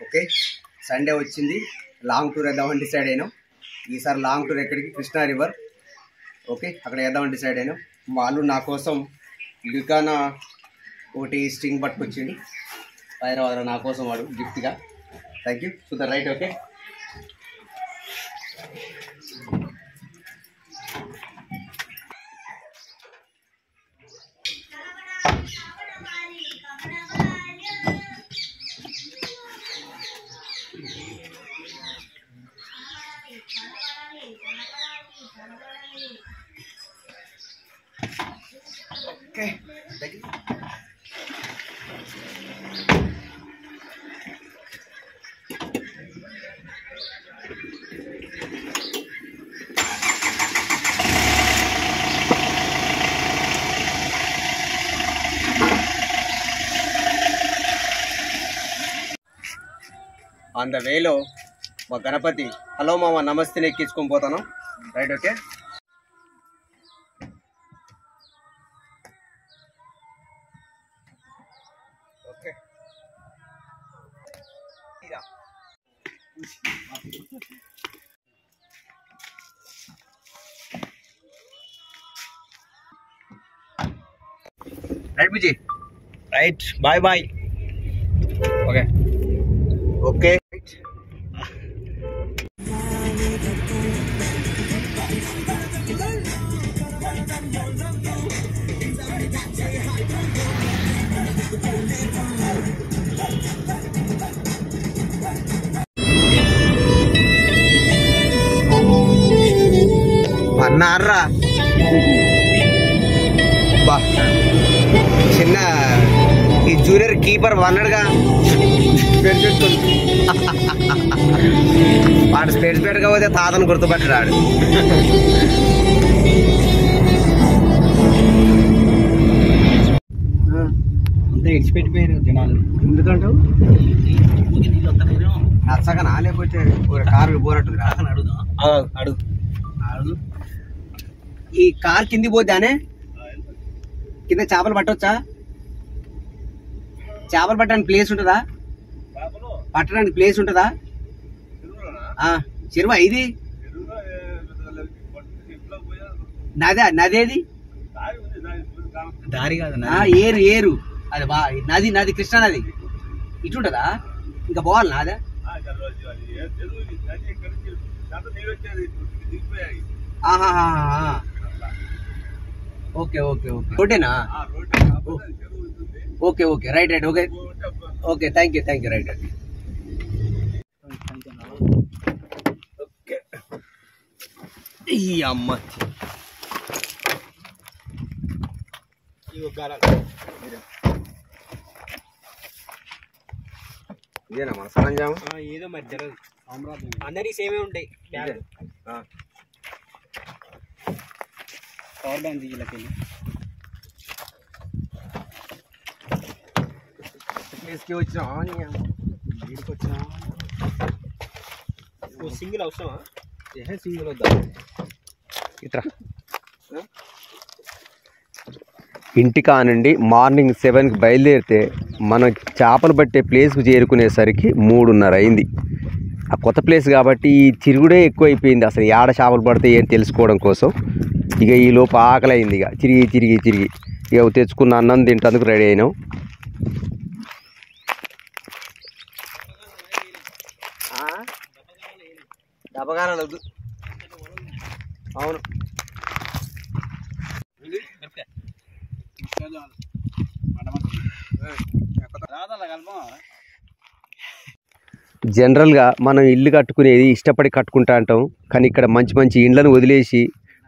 Okay, Sunday వచ్చింది, long tour వేద్దామని decide అయినాం. ఈసారి లాంగ్ టూర్ ఎక్కడికి, కృష్ణా రివర్. ఓకే, అక్కడ వేద్దామని డిసైడ్ అయినాం. వాళ్ళు నా కోసం లుకానా ఒకటి స్ట్రింగ్ పట్టుకొచ్చిండు హైదరాబాద్లో నా కోసం, వాడు గిఫ్ట్గా. Thank you to the right. Okay, okay on the వేలో మా గణపతి హలో మామ నమస్తేని ఎక్కించుకొని పోతాను. రైట్. ఓకే, ఓకే రైట్ బుజ్జి, right. Bye bye. Okay okay అన్నారా బా, చిన్న ఈ జూనియర్ కీపర్ వన్నాడుగా, వాడు స్పేడ్ స్పేడ్గా పోతే తాతను గుర్తుపట్టాడు. అంతే ఎక్స్పెక్ట్పోయారు జనాలు. ఎందుకంటావు నచ్చకనా, లేకపోతే కారు పోనట్టు అడుగు. ఈ కార్ కింది పోతానే, కింద చేపలు పట్టవచ్చా? చేపలు పట్టడానికి ప్లేస్ ఉంటుందా? పట్టడానికి ప్లేస్ ఉంటుందా? చెరువా ఇది? నదేది? దారి కాదు, ఏరు ఏరు అది బా, నది కృష్ణా నది. ఇటుంటదా? ఇంకా పోవాలి నాదే. ఓకే ఓకే ఓకే, రోడ్డేనా? Okay okay, right right. Okay okay, thank you right right. Okay ఈ అమ్మ ఇదేనా మన సరంజామా? ఏదో మరి జరగదు, అందరికి సేమే ఉంటాయి. పవర్ బ్యాంక్ దిగిలకి ప్లేస్కి వచ్చినా, వీడికి వచ్చినా సింగిల్ అవసరమా? సింగిల్ వద్దా ఇట్రా. ఇంటికా నుండి మార్నింగ్ 7కి బయలుదేరితే మనం చేపలు పట్టే ప్లేస్కు చేరుకునేసరికి 3:30 అయింది. ఆ కొత్త ప్లేస్ కాబట్టి ఈ తిరుగుడే ఎక్కువైపోయింది. అసలు ఏడ చేపలు పడితే ఏం తెలుసుకోవడం కోసం ఇక ఈ లోపు ఆకలి అయింది. ఇక తిరిగి ఇక తెచ్చుకున్న అన్నం తింటందుకు రెడీ అయినాం. డబ్బగారాలు వద్దు. అవును, జనరల్గా మనం ఇల్లు కట్టుకునేది ఇష్టపడి కట్టుకుంటా అంటాం, కానీ ఇక్కడ మంచి మంచి ఇండ్లను వదిలేసి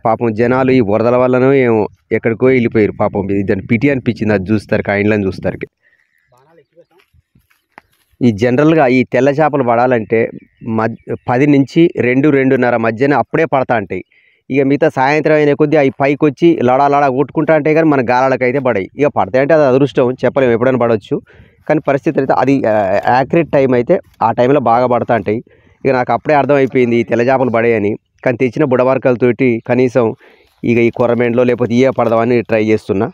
పాపం జనాలు ఈ వరదల వల్లనో ఏమో ఎక్కడికో వెళ్ళిపోయారు. పాపం దాన్ని పిటి అనిపించింది అది చూస్తారు, ఆ ఇండ్లను చూస్తారు. ఈ జనరల్గా ఈ తెల్ల చేపలు పడాలంటే 10 నుంచి 2-2:30 మధ్యన అప్పుడే పడతా ఉంటాయి. ఇక మిగతా సాయంత్రం అయిన కొద్దీ అవి పైకి వచ్చి లడా కొట్టుకుంటా ఉంటాయి, కానీ మన గాలాలకు అయితే పడాయి. ఇక పడతాయంటే అది అదృష్టం, చెప్పలేము, ఎప్పుడైనా పడవచ్చు. కానీ పరిస్థితి అయితే అది యాక్యురేట్ టైం అయితే ఆ టైంలో బాగా పడతా ఉంటాయి. ఇక నాకు అప్పుడే అర్థమైపోయింది ఈ తెల్ల చేపలు పడేయని. కానీ తెచ్చిన బుడవర్కలతోటి కనీసం ఇక ఈ కొర్రమెంట్లో లేకపోతే ఇయే పడదామని ట్రై చేస్తున్నా.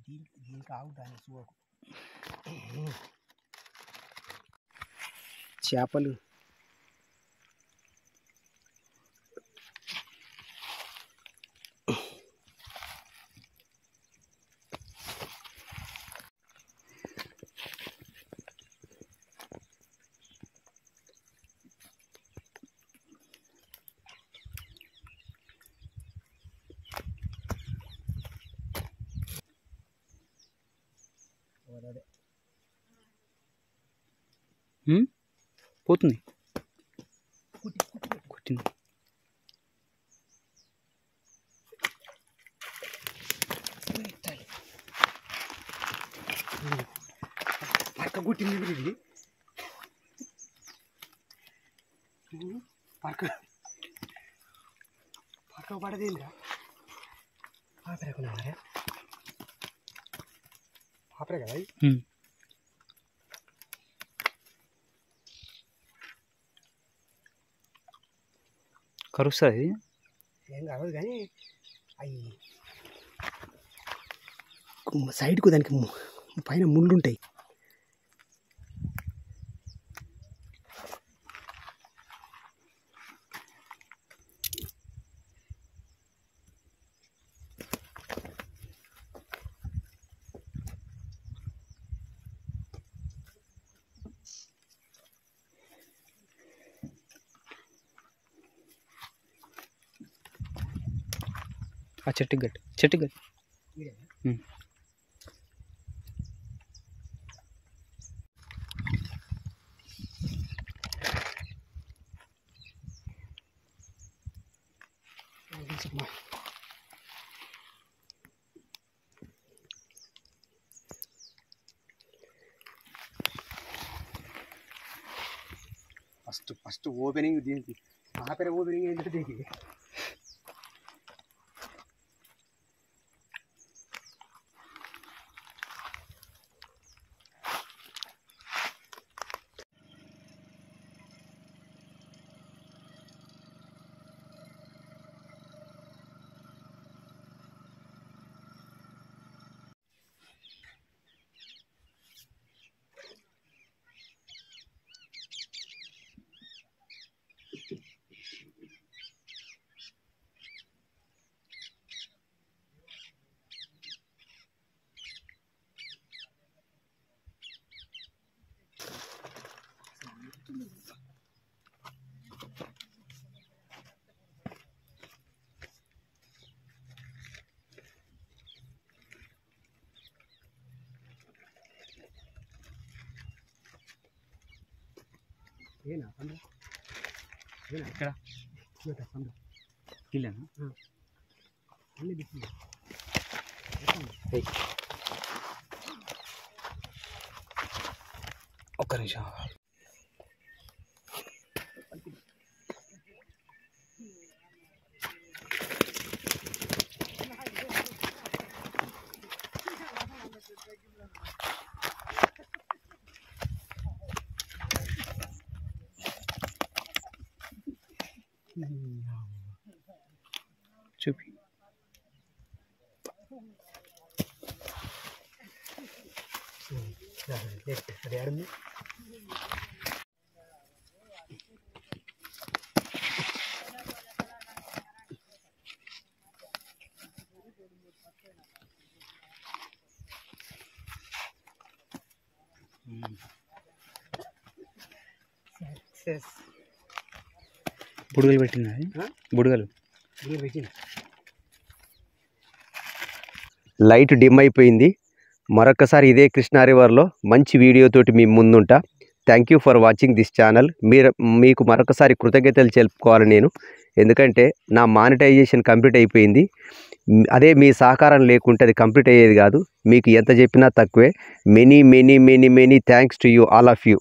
దీనికి ఆగుతాను చూడకు చేపలు పోతుంది కొట్టింది పక్క గుట్టింది ఇది పక్క పక్క పడదేంద్రా పాపరేకున్నారే పాపరే కదా కరుస్తుంది ఏం కావదు కానీ అవి సైడ్కు దానికి పైన ముళ్ళు ఉంటాయి ఆ చెట్టుకి గట్టి ఫస్ట్ ఓపెనింగ్ దీనికి ఆపేర ఓపెనింగ్ ఏంటంటే దీనికి ఇక్కడ కిల్లేనా ఒక్క నిమిషం చూపి అది ఆడుంది బుడగలు పెట్టిందా బుడగలు పెట్టింది లైట్ డిమ్ అయిపోయింది. మరొకసారి ఇదే కృష్ణా రివర్లో మంచి వీడియోతోటి మీ ముందుంటా. Thank you for watching this channel. మీకు మరొకసారి కృతజ్ఞతలు తెలుపుకోవాలి నేను, ఎందుకంటే నా మానిటైజేషన్ కంప్లీట్ అయిపోయింది. అదే మీ సహకారం లేకుంటే అది కంప్లీట్ అయ్యేది కాదు. మీకు ఎంత చెప్పినా తక్కువే. Many thanks to you all of you.